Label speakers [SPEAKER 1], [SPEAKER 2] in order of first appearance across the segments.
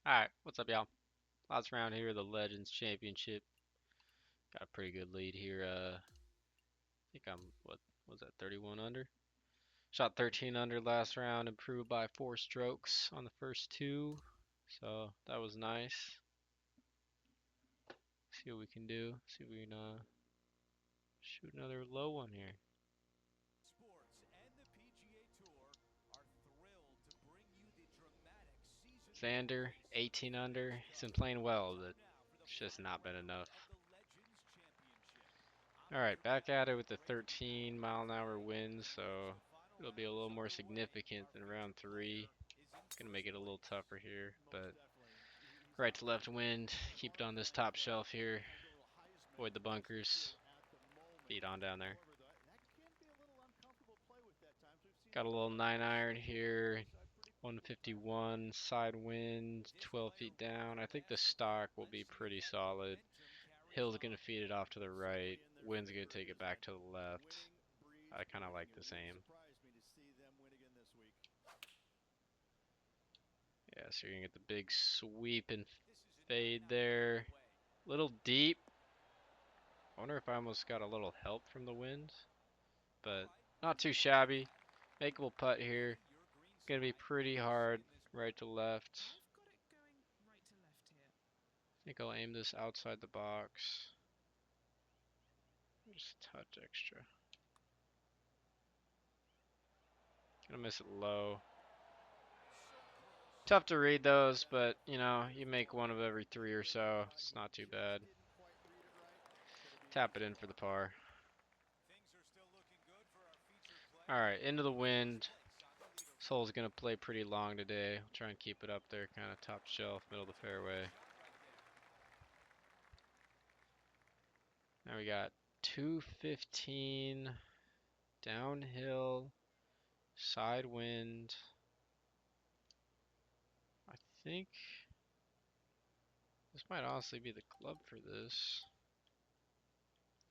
[SPEAKER 1] Alright, what's up, y'all? Last round here, the Legends Championship. Got a pretty good lead here. I think I'm, what was that, 31 under? Shot 13 under last round, improved by 4 strokes on the first two. So that was nice. See what we can do. See if we can shoot another low one here. Xander, 18 under. He's been playing well, but it's just not been enough. Alright, back at it with the 13-mile-an-hour wind, so it'll be a little more significant than round 3. Gonna make it a little tougher here, but right to left wind, keep it on this top shelf here, avoid the bunkers, feet on down there. Got a little 9-iron here, 151, side wind, 12 feet down. I think the stock will be pretty solid. Hill's gonna feed it off to the right, wind's gonna take it back to the left. I kind of like the same. Yeah, so you're gonna get the big sweep and fade there. Little deep. I wonder if I almost got a little help from the wind, but not too shabby. Makeable putt here. Gonna be pretty hard right to left. I think I'll aim this outside the box. Just a touch extra. Gonna miss it low. Tough to read those, but you know, you make one of every 3 or so. It's not too bad. Tap it in for the par. Alright, into the wind. This hole's gonna play pretty long today. I'll try and keep it up there, kind of top shelf, middle of the fairway. Now we got 215 downhill, side wind. I think this might honestly be the club for this.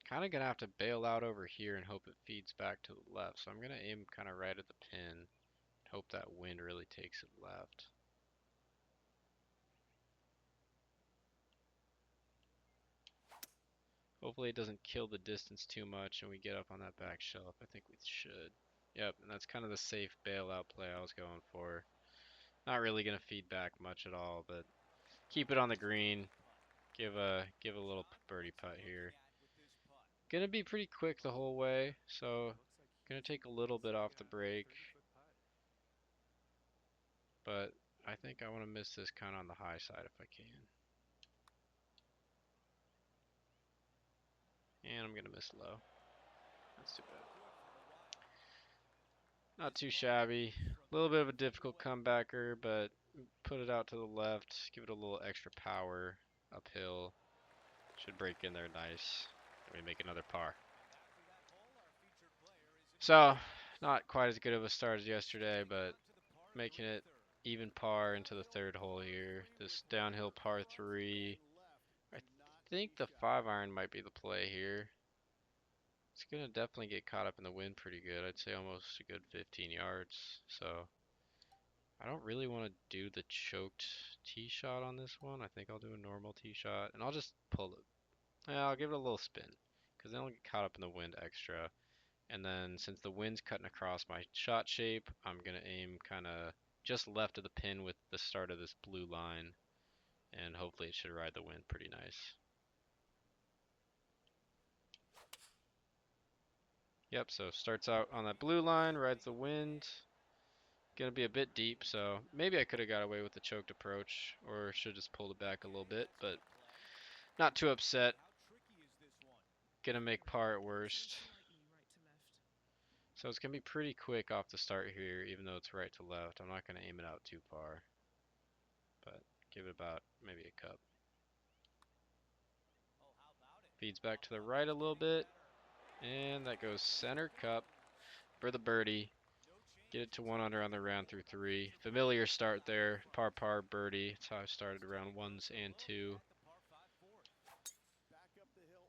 [SPEAKER 1] Kind of gonna have to bail out over here and hope it feeds back to the left. So I'm gonna aim kind of right at the pin. Hope that wind really takes it left. Hopefully it doesn't kill the distance too much and we get up on that back shelf. I think we should. Yep, and that's kind of the safe bailout play I was going for. Not really gonna feed back much at all, but keep it on the green. Give a little birdie putt here. Gonna be pretty quick the whole way, so gonna take a little bit off the brake. But I think I want to miss this kind of on the high side if I can. And I'm gonna miss low. That's too bad. Not too shabby. A little bit of a difficult comebacker, but put it out to the left. Give it a little extra power uphill. Should break in there nice. And we make another par. So, not quite as good of a start as yesterday, but making it even par into the third hole here. This downhill par 3. I think the 5-iron might be the play here. It's going to definitely get caught up in the wind pretty good. I'd say almost a good 15 yards. So I don't really want to do the choked tee shot on this one. I think I'll do a normal tee shot. And I'll just pull it. Yeah, I'll give it a little spin. Because then I'll get caught up in the wind extra. And then since the wind's cutting across my shot shape, I'm going to aim kind of just left of the pin with the start of this blue line. And hopefully it should ride the wind pretty nice. Yep, so starts out on that blue line, rides the wind. Gonna be a bit deep, so maybe I could have got away with the choked approach, or should just pulled it back a little bit, but not too upset. Gonna make par at worst. So it's gonna be pretty quick off the start here, even though it's right to left. I'm not gonna aim it out too far, but give it about maybe a cup. Feeds back to the right a little bit, and that goes center cup for the birdie. Get it to 1 under on the round through 3. Familiar start there. Par birdie. That's how I started round 1s and 2.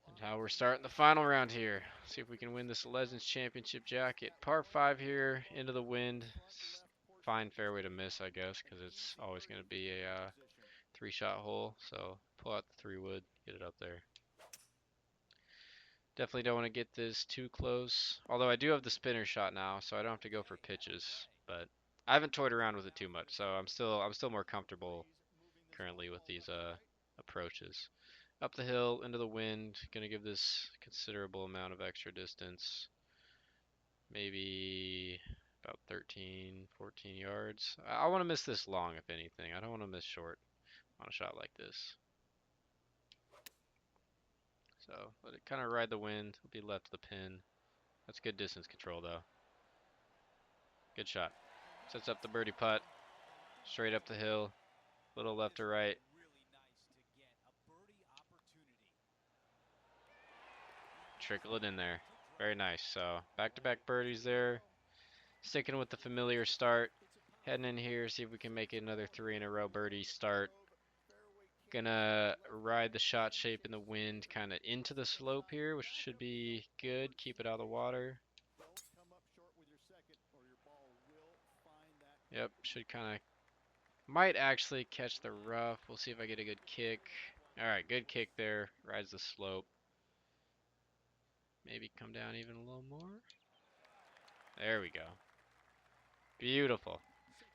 [SPEAKER 1] And how we're starting the final round here. See if we can win this Legends Championship jacket. Par 5 here into the wind. fine fairway to miss, I guess, because it's always going to be a 3-shot hole. So pull out the 3-wood, get it up there. Definitely don't want to get this too close. Although I do have the spinner shot now, so I don't have to go for pitches. But I haven't toyed around with it too much, so I'm still more comfortable currently with these approaches. Up the hill, into the wind, gonna give this considerable amount of extra distance. Maybe about 13, 14 yards. I want to miss this long, if anything. I don't want to miss short on a shot like this. So let it kind of ride the wind. It'll be left of the pin. That's good distance control, though. Good shot. Sets up the birdie putt. Straight up the hill. Little left to right. Trickle it in there. Very nice. So back-to-back birdies there. Sticking with the familiar start. Heading in here, see if we can make it another 3 in a row birdie start. Gonna ride the shot shape in the wind kind of into the slope here, which should be good. Keep it out of the water. Yep, should kind of, might actually catch the rough. We'll see if I get a good kick. Alright, good kick there. Rides the slope. Maybe come down even a little more. There we go. Beautiful.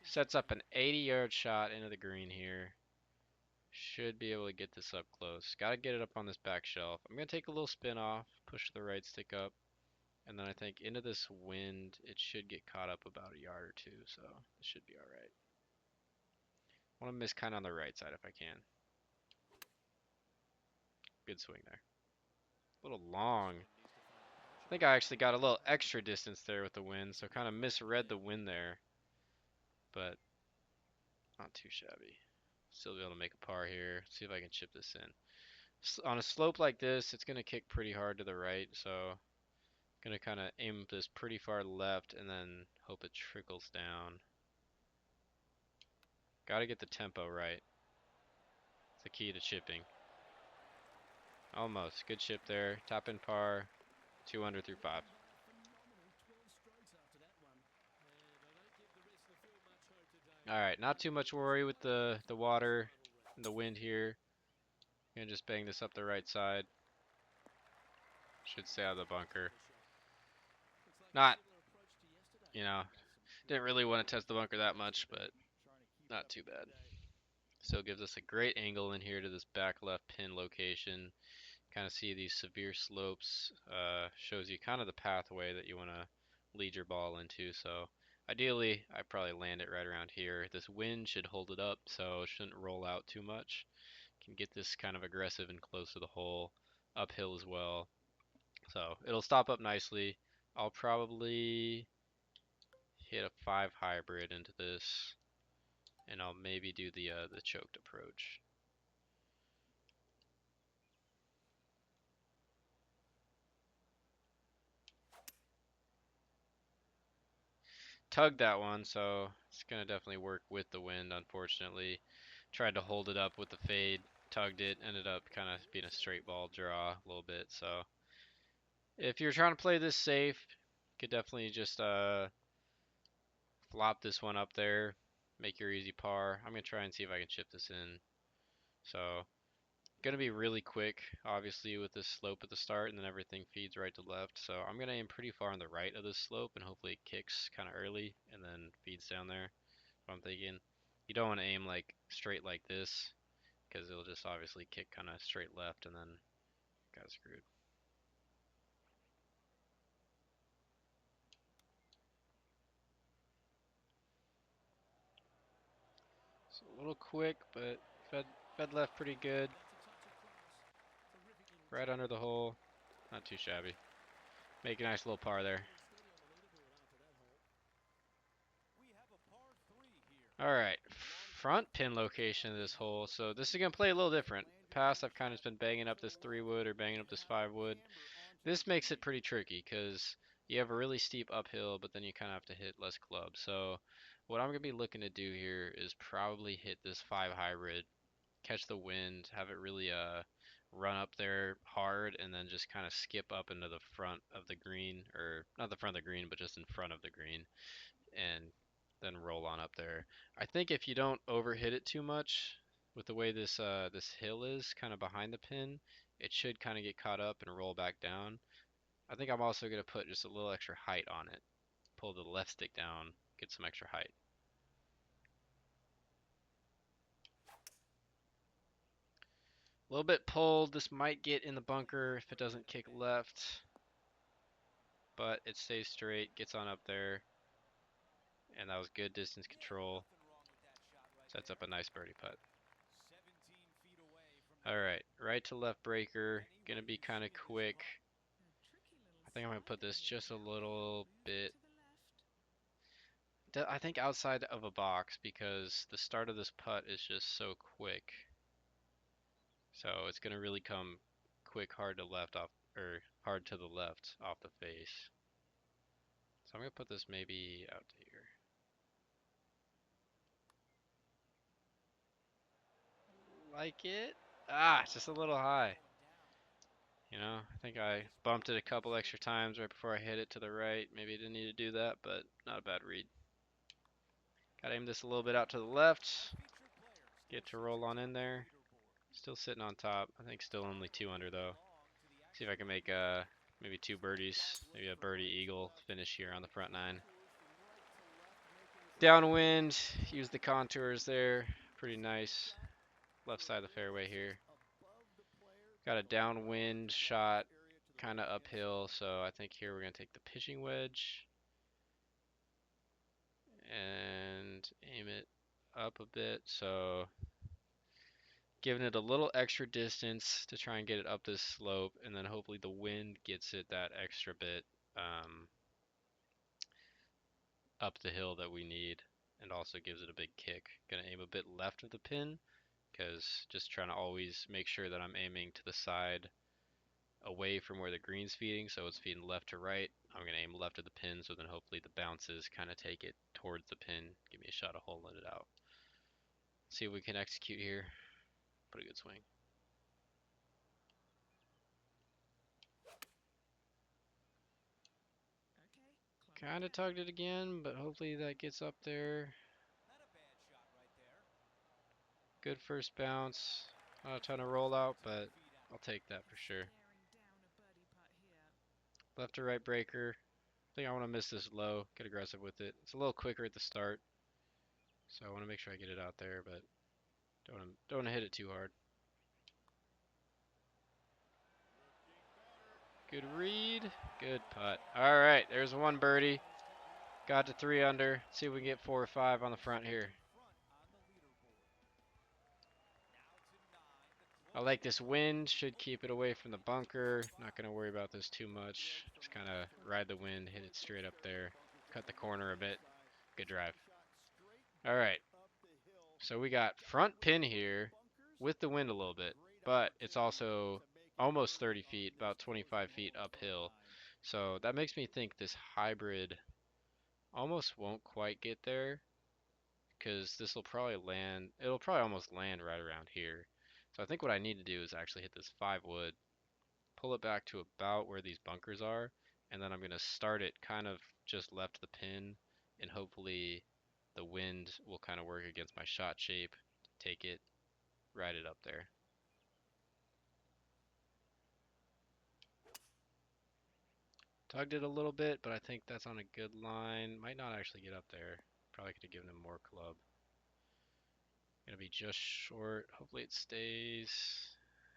[SPEAKER 1] Sets up an 80-yard shot into the green here. Should be able to get this up close. Got to get it up on this back shelf. I'm going to take a little spin off, push the right stick up, and then I think into this wind, it should get caught up about a yard or two, so it should be alright. I want to miss kind of on the right side if I can. Good swing there. A little long. I think I actually got a little extra distance there with the wind, so kind of misread the wind there, but not too shabby. Still be able to make a par here. See if I can chip this in. On a slope like this, it's going to kick pretty hard to the right, so going to kind of aim this pretty far left and then hope it trickles down. Got to get the tempo right. It's the key to chipping. Almost. Good chip there. Top in par. 2 under through 5. Alright, not too much worry with the water and the wind here. Gonna just bang this up the right side. Should stay out of the bunker. Not, you know, didn't really want to test the bunker that much, but not too bad. Still gives us a great angle in here to this back left pin location. Kind of see these severe slopes. Shows you kind of the pathway that you want to lead your ball into. So ideally, I probably land it right around here. This wind should hold it up, so it shouldn't roll out too much. Can get this kind of aggressive and close to the hole, uphill as well. So it'll stop up nicely. I'll probably hit a 5 hybrid into this, and I'll maybe do the choked approach. Tugged that one, so it's gonna definitely work with the wind, unfortunately. Tried to hold it up with the fade, tugged it, ended up kind of being a straight ball draw a little bit. So if you're trying to play this safe, you could definitely just flop this one up there, make your easy par. I'm gonna try and see if I can chip this in. So gonna be really quick, obviously, with this slope at the start, and then everything feeds right to left. So I'm gonna aim pretty far on the right of this slope, and hopefully it kicks kind of early and then feeds down there. I'm thinking you don't want to aim like straight like this, because it'll just obviously kick kind of straight left and then got screwed. So a little quick, but fed left pretty good. Right under the hole. Not too shabby. Make a nice little par there. Alright, front pin location of this hole. So this is going to play a little different. Past, I've kind of been banging up this 3-wood or banging up this 5-wood. This makes it pretty tricky because you have a really steep uphill, but then you kind of have to hit less clubs. So what I'm going to be looking to do here is probably hit this 5 hybrid, catch the wind, have it really run up there hard, and then just kind of skip up into the front of the green, or not the front of the green, but just in front of the green, and then roll on up there. I think if you don't overhit it too much, with the way this hill is kind of behind the pin, it should kind of get caught up and roll back down. I think I'm also going to put just a little extra height on it. Pull the left stick down, get some extra height. A little bit pulled. This might get in the bunker if it doesn't kick left, but it stays straight, gets on up there, and that was good distance control. Sets up a nice birdie putt. Alright, right to left breaker, gonna be kind of quick. I think I'm gonna put this just a little bit, I think outside of a box, because the start of this putt is just so quick. So it's gonna really come quick, hard to left off, or hard to the left off the face. So I'm gonna put this maybe out to here. Like it? Ah, it's just a little high. You know, I think I bumped it a couple extra times right before I hit it to the right. Maybe I didn't need to do that, but not a bad read. Gotta aim this a little bit out to the left. Get to roll on in there. Still sitting on top. I think still only 2 under though. See if I can make maybe 2 birdies. Maybe a birdie eagle finish here on the front 9. Downwind. Use the contours there. Pretty nice. Left side of the fairway here. Got a downwind shot, kind of uphill, so I think here we're going to take the pitching wedge and aim it up a bit. So giving it a little extra distance to try and get it up this slope, and then hopefully the wind gets it that extra bit up the hill that we need, and also gives it a big kick. Going to aim a bit left of the pin, because just trying to always make sure that I'm aiming to the side away from where the green's feeding, so it's feeding left to right. I'm going to aim left of the pin, so then hopefully the bounces kind of take it towards the pin, give me a shot of holding it out. See if we can execute here. Put a good swing. Kind of tugged it again, but hopefully that gets up there. Good first bounce. Not a ton of rollout, but I'll take that for sure. Left to right breaker. I think I want to miss this low, get aggressive with it. It's a little quicker at the start, so I want to make sure I get it out there, but don't want to hit it too hard. Good read, good putt. All right, there's 1 birdie. Got to 3 under. See if we can get 4 or 5 on the front here. I like this wind, should keep it away from the bunker. Not going to worry about this too much. Just kind of ride the wind, hit it straight up there. Cut the corner a bit. Good drive. All right. So we got front pin here with the wind a little bit, but it's also almost 30 feet, about 25 feet uphill. So that makes me think this hybrid almost won't quite get there, because this will probably land, it'll probably almost land right around here. So I think what I need to do is actually hit this 5 wood, pull it back to about where these bunkers are, and then I'm going to start it kind of just left the pin, and hopefully the wind will kind of work against my shot shape, take it, ride it up there. Tugged it a little bit, but I think that's on a good line. Might not actually get up there. Probably could have given him more club. Gonna be just short. Hopefully it stays.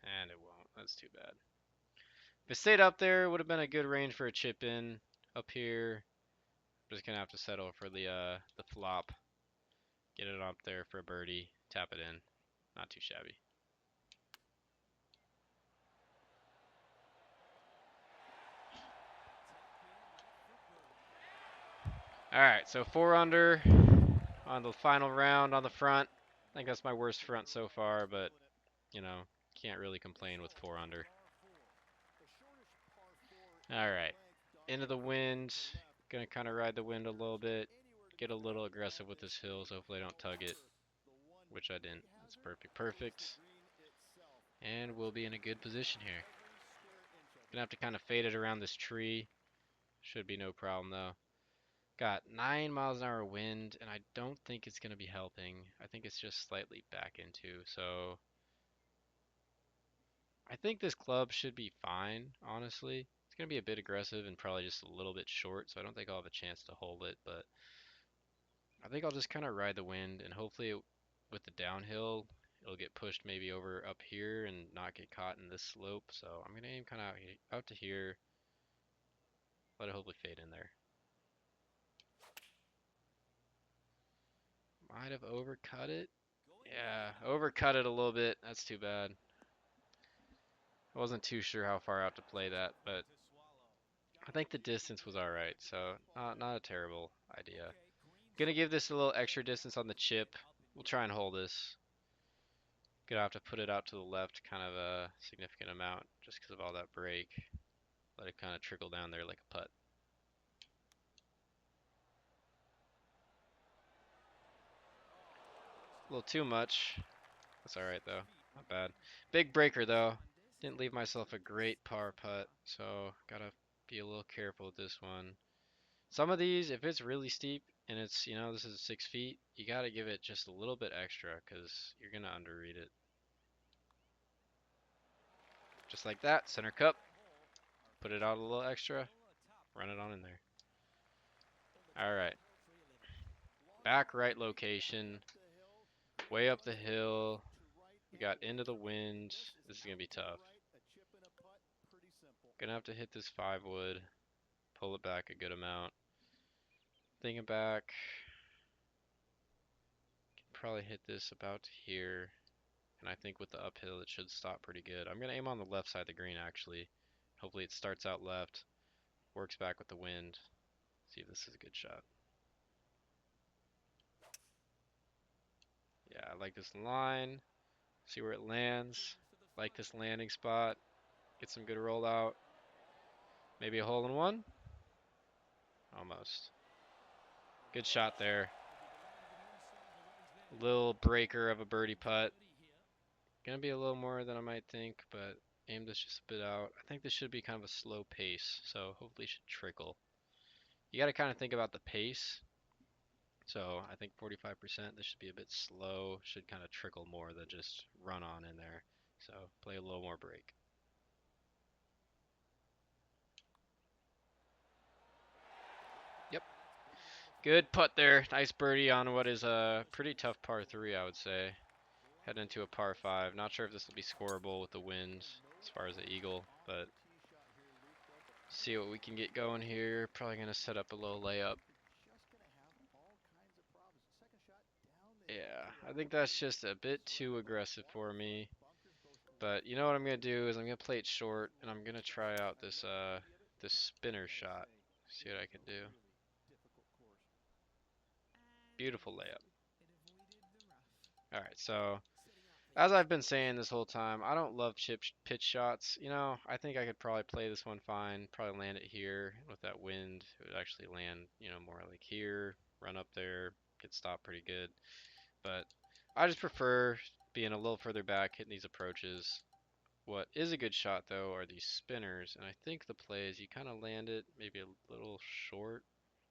[SPEAKER 1] And it won't. That's too bad. If it stayed up there, it would have been a good range for a chip in. Up here, I'm just gonna have to settle for the flop. Get it up there for a birdie. Tap it in. Not too shabby. Alright, so 4 under on the final round on the front. I think that's my worst front so far, but, you know, can't really complain with 4 under. Alright, into the wind. Gonna kind of ride the wind a little bit. Get a little aggressive with this hill, so hopefully I don't tug it, which I didn't. That's perfect, perfect. And we'll be in a good position here. Gonna have to kind of fade it around this tree. Should be no problem though. Got 9 miles an hour wind, and I don't think it's going to be helping. I think it's just slightly back into. So I think this club should be fine, honestly. It's going to be a bit aggressive and probably just a little bit short, so I don't think I'll have a chance to hold it, but I think I'll just kind of ride the wind, and hopefully with the downhill, it'll get pushed maybe over up here and not get caught in this slope. So I'm going to aim kind of out to here, let it hopefully fade in there. Might have overcut it. Yeah, overcut it a little bit. That's too bad. I wasn't too sure how far out to play that, but I think the distance was alright, so not a terrible idea. Gonna give this a little extra distance on the chip. We'll try and hold this. Gonna have to put it out to the left kind of a significant amount just because of all that break. Let it kind of trickle down there like a putt. A little too much. That's alright though. Not bad. Big breaker though. Didn't leave myself a great par putt, so gotta be a little careful with this one. Some of these, if it's really steep and it's, this is 6 feet, you gotta give it just a little bit extra because you're gonna underread it. Just like that, center cup. Put it out a little extra. Run it on in there. Alright. Back right location. Way up the hill. We got into the wind. This is gonna be tough. Gonna have to hit this 5-wood. Pull it back a good amount. Thinking back. Can probably hit this about here. And I think with the uphill, it should stop pretty good. I'm going to aim on the left side of the green, actually. Hopefully it starts out left, works back with the wind. See if this is a good shot. Yeah, I like this line. See where it lands. Like this landing spot. Get some good rollout. Maybe a hole in one? Almost. Good shot there. Little breaker of a birdie putt. Gonna be a little more than I might think, but aim this just a bit out. I think this should be kind of a slow pace, so hopefully it should trickle. You got to kind of think about the pace. So I think 45%, this should be a bit slow. Should kind of trickle more than just run on in there. So play a little more break. Yep. Good putt there. Nice birdie on what is a pretty tough par 3, I would say. Heading into a par 5. Not sure if this will be scoreable with the wind as far as the eagle, but see what we can get going here. Probably going to set up a little layup. Yeah, I think that's just a bit too aggressive for me. But you know what I'm gonna do is I'm gonna play it short and I'm gonna try out this spinner shot. See what I can do. Beautiful layup. Alright, so as I've been saying this whole time, I don't love pitch shots. I think I could probably play this one fine, probably land it here with that wind. It would actually land, more like here, run up there, get stopped pretty good. But I just prefer being a little further back, hitting these approaches. What is a good shot though are these spinners, and I think the play is you kind of land it maybe a little short,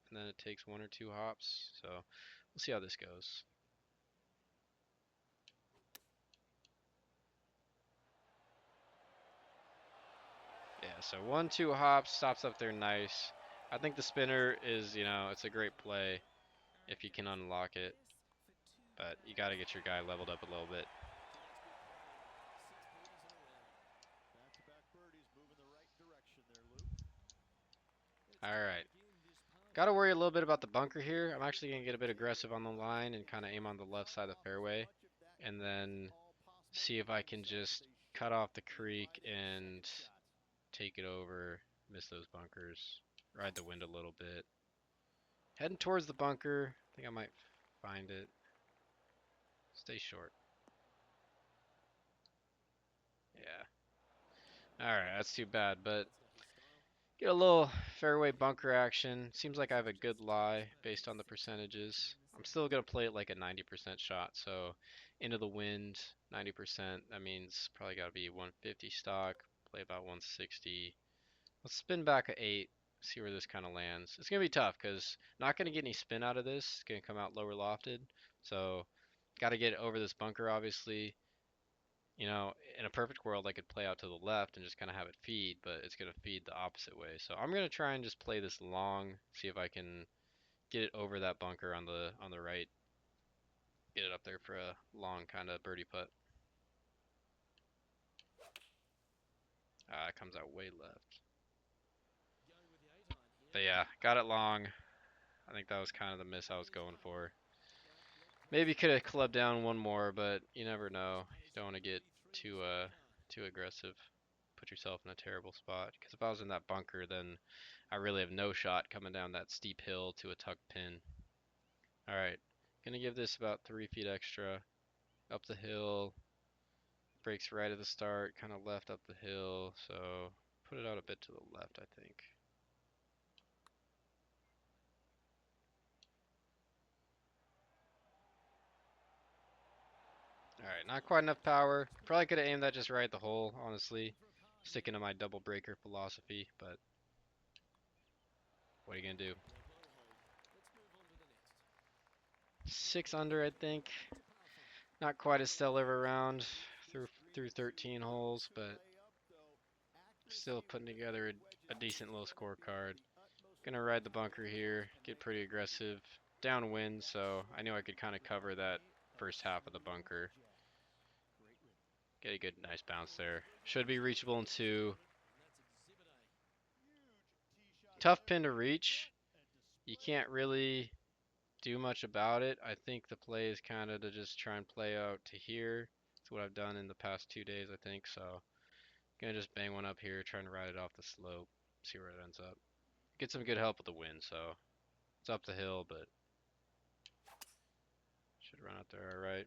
[SPEAKER 1] and then it takes 1 or 2 hops. So we'll see how this goes. Yeah, so 1, 2 hops, stops up there nice. I think the spinner is, it's a great play if you can unlock it, but you got to get your guy leveled up a little bit. Alright. Got to worry a little bit about the bunker here. I'm actually going to get a bit aggressive on the line and kind of aim on the left side of the fairway. And then see if I can just cut off the creek and take it over, miss those bunkers, ride the wind a little bit. Heading towards the bunker. I think I might find it. Stay short. Yeah. Alright, that's too bad, but get a little fairway bunker action. Seems like I have a good lie based on the percentages. I'm still going to play it like a 90% shot, so into the wind, 90%. That means probably got to be 150 stock, play about 160. Let's spin back a 8. See where this kind of lands. It's going to be tough because not going to get any spin out of this. It's going to come out lower lofted. So got to get over this bunker, obviously. You know, in a perfect world, I could play out to the left and just kind of have it feed, but it's going to feed the opposite way. So I'm going to try and just play this long, see if I can get it over that bunker on the right. Get it up there for a long kind of birdie putt. It comes out way left. But yeah, got it long. I think that was kind of the miss I was going for. Maybe could have clubbed down one more, but you never know. You don't want to get too aggressive. Put yourself in a terrible spot. Because if I was in that bunker, then I really have no shot coming down that steep hill to a tuck pin. All right, gonna give this about 3 feet extra up the hill. Breaks right at the start, kind of left up the hill. So put it out a bit to the left, I think. Alright, not quite enough power. Probably could have aimed that just right at the hole, honestly. Sticking to my double breaker philosophy, but what are you going to do? 6 under, I think. Not quite a stellar of a round through 13 holes, but still putting together a decent little scorecard. Gonna ride the bunker here, get pretty aggressive. Downwind, so I knew I could kind of cover that first half of the bunker. Get a good, nice bounce there. Should be reachable in 2. Tough pin to reach. You can't really do much about it. I think the play is kind of to just try and play out to here. That's what I've done in the past 2 days, I think. So, gonna just bang one up here, trying to ride it off the slope, see where it ends up. Get some good help with the wind, so it's up the hill, but should run out there all right.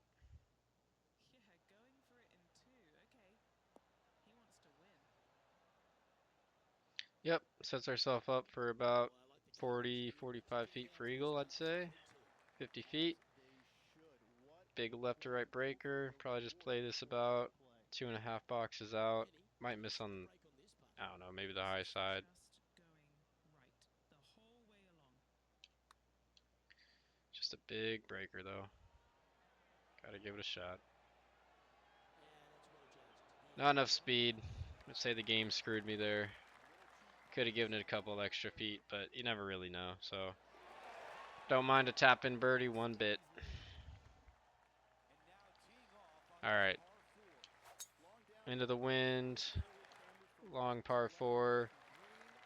[SPEAKER 1] Yep, sets ourselves up for about 40, 45 feet for eagle, I'd say. 50 feet. Big left to right breaker. Probably just play this about 2.5 boxes out. Might miss on, I don't know, maybe the high side. Just a big breaker though. Gotta give it a shot. Not enough speed. I'd say the game screwed me there. Could have given it a couple extra feet, but you never really know. So don't mind a tap in birdie one bit. Alright. Into the wind. Long par 4.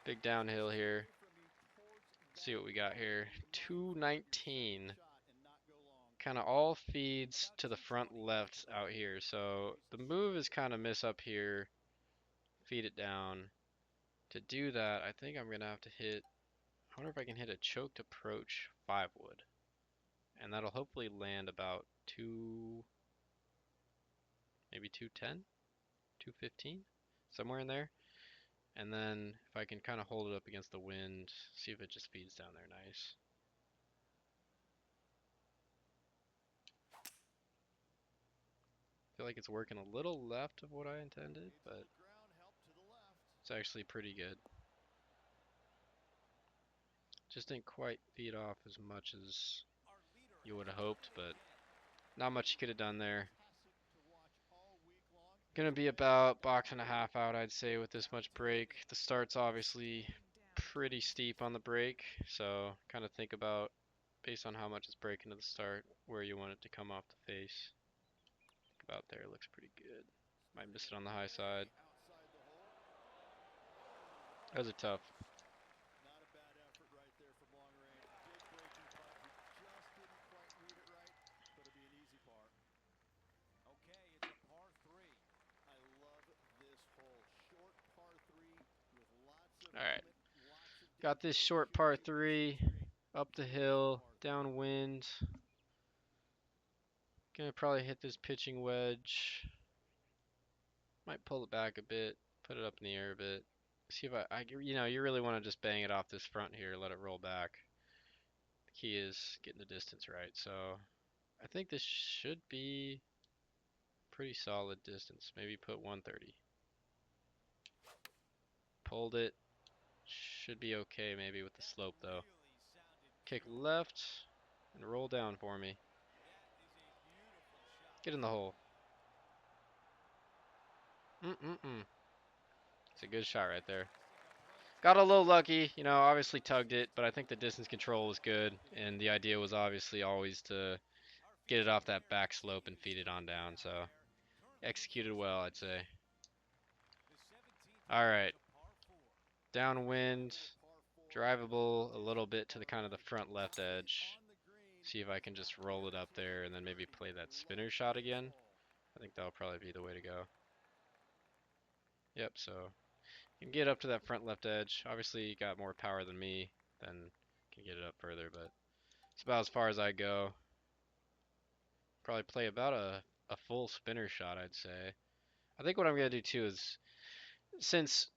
[SPEAKER 1] Big downhill here. Let's see what we got here. 219. Kind of all feeds to the front left out here. So the move is kind of miss up here. Feed it down. To do that, I think I'm going to have to hit, I wonder if I can hit a choked approach 5 wood. And that'll hopefully land about 2, maybe 210, 215, somewhere in there. And then if I can kind of hold it up against the wind, see if it just feeds down there nice. Feel like it's working a little left of what I intended, but it's actually pretty good. Just didn't quite feed off as much as you would have hoped, but not much you could have done there. Gonna be about box and a half out, I'd say, with this much break. The start's obviously pretty steep on the break, so kind of think about, based on how much it's breaking to the start, where you want it to come off the face. About there, looks pretty good. Might miss it on the high side. Those are tough. Alright. Got this short par 3. Up the hill. Downwind. Gonna probably hit this pitching wedge. Might pull it back a bit. Put it up in the air a bit. See if you know, you really want to just bang it off this front here. Let it roll back. The key is getting the distance right. So I think this should be pretty solid distance. Maybe put 130. Pulled it. Should be okay maybe with the slope though. Kick left and roll down for me. Get in the hole. Mm-mm-mm. It's a good shot right there. Got a little lucky, you know, obviously tugged it, but I think the distance control was good, and the idea was obviously always to get it off that back slope and feed it on down, so executed well, I'd say. Alright, downwind, drivable a little bit to the kind of the front left edge. See if I can just roll it up there and then maybe play that spinner shot again. I think that'll probably be the way to go. Yep, so you can get up to that front left edge. Obviously, you got more power than me, then can get it up further, but it's about as far as I go. Probably play about a full spinner shot, I'd say. I think what I'm going to do too is, since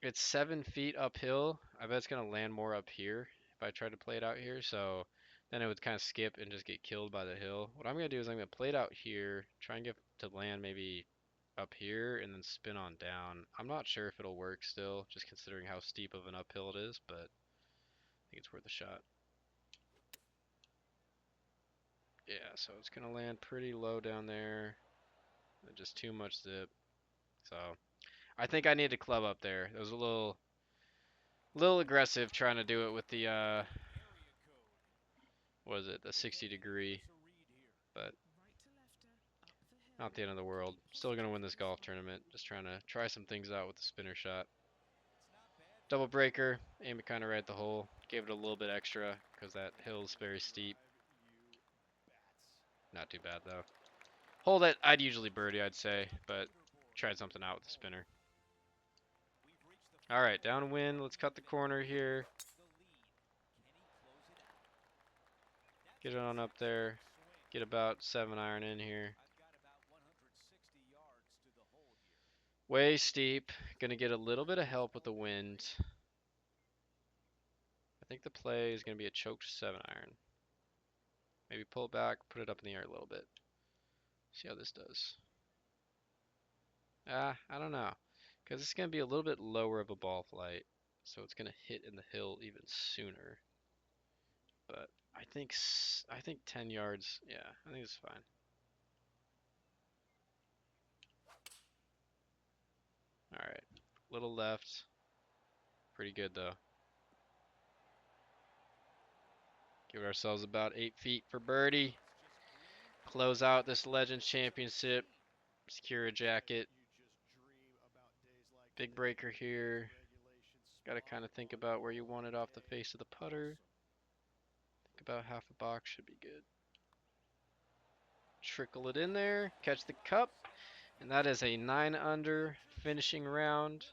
[SPEAKER 1] it's 7 feet uphill, I bet it's going to land more up here if I try to play it out here, so then it would kind of skip and just get killed by the hill. What I'm going to do is I'm going to play it out here, try and get to land maybe up here, and then spin on down. I'm not sure if it'll work still, just considering how steep of an uphill it is, but I think it's worth a shot. Yeah, so it's going to land pretty low down there, and just too much zip. So I think I need to club up there. It was a little aggressive trying to do it with the what is it, the 60 degree, but not the end of the world. Still gonna win this golf tournament. Just trying to try some things out with the spinner shot. Double breaker, aim it kind of right at the hole. Gave it a little bit extra because that hill's very steep. Not too bad though. Hole that I'd usually birdie, I'd say, but tried something out with the spinner. All right, downwind. Let's cut the corner here. Get it on up there. Get about 7-iron in here. Way steep. Gonna get a little bit of help with the wind. I think the play is gonna be a choked 7-iron. Maybe pull it back, put it up in the air a little bit. See how this does. I don't know. Because it's gonna be a little bit lower of a ball flight. So it's gonna hit in the hill even sooner. But I think 10 yards, yeah, I think it's fine. Alright. Little left. Pretty good though. Give ourselves about 8 feet for birdie. Close out this Legends Championship. Secure a jacket. Big breaker here. Got to kind of think about where you want it off the face of the putter. Think about half a box should be good. Trickle it in there. Catch the cup. And that is a 9 under finishing round.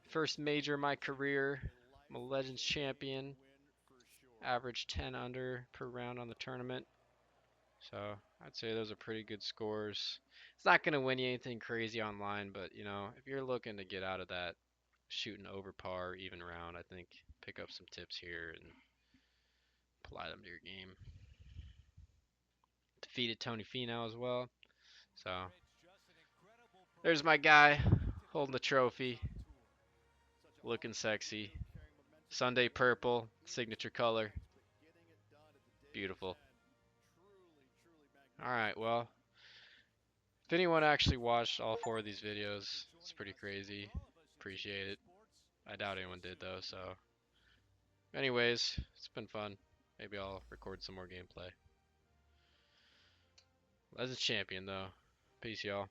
[SPEAKER 1] First major of my career. I'm a Legends champion. Average 10 under per round on the tournament. So I'd say those are pretty good scores. It's not going to win you anything crazy online, but you know, if you're looking to get out of that shooting over par even round, I think pick up some tips here and apply them to your game. Defeated Tony Finau as well. So there's my guy holding the trophy, looking sexy. Sunday purple, signature color. Beautiful. Alright, well, if anyone actually watched all 4 of these videos, it's pretty crazy. Appreciate it. I doubt anyone did though, so anyways, it's been fun. Maybe I'll record some more gameplay. As a champion though. Peace y'all.